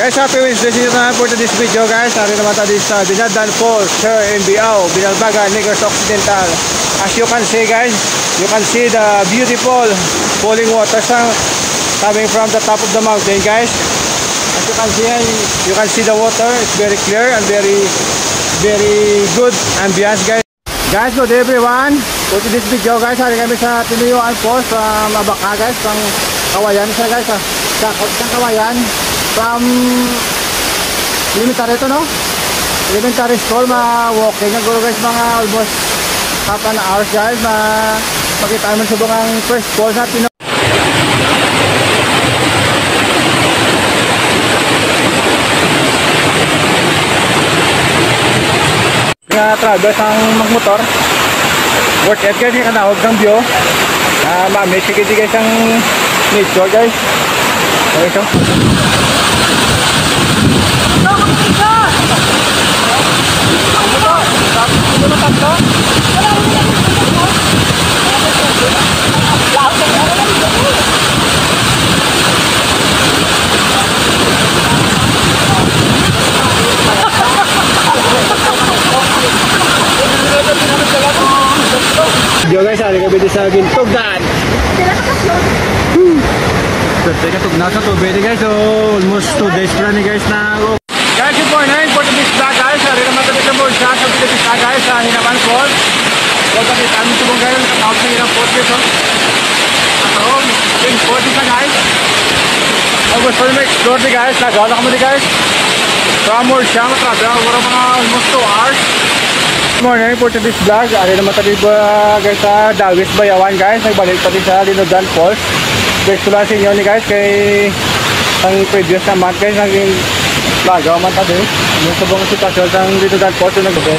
Guys, happy Wednesday dito na for today's video guys. Hari naman tayo sa Dinadaan Falls, Sir NBO, Binalbagan, Negros Occidental. As you can see guys, you can see the beautiful falling waters coming from the top of the mountain guys. As you can see the water. It's very clear and very good ambience guys. Guys, good everyone. For today's video guys, hari kami sa Tinuyuan Falls from Abaca guys, from Kawayan siya guys. Sa Kawayan. From elementary to no? Elementary school, walking na guys, mga almost half an hour guys, makita naman sa bungang first falls natin. Traverse ang magmotor. Worth it guys, yung kanawag ng view. Ma-miss guys ang nature guys. Okay so. Yo guys, hari kami sa Gintugdan. Teka, tugnaw sa tubig guys. So almost 2 days pa ni guys na. Guys, good morning for today's vlog guys. Hari naman tayo sa Morsa sa today's vlog guys sa Hinaban Falls. Huwag kami kami subong guys. Nakatawag sa Hinaban Falls guys. At ako, yung falls na guys. Huwag gusto nyo ma-explore di guys. Nagawala kami di guys. From Morsa, matrabi. Huwag mga almost 2 hours. Good morning for today's vlog. Hari naman tayo guys sa Dawis Bayawan guys. Nagbalik pati sa Dinadaan Falls. Guys, tulang sa inyo ni guys kay ang previous na month guys naging lagaw man tayo yung sabong sitwasyon sa Dinadaan Falls yung nagbago.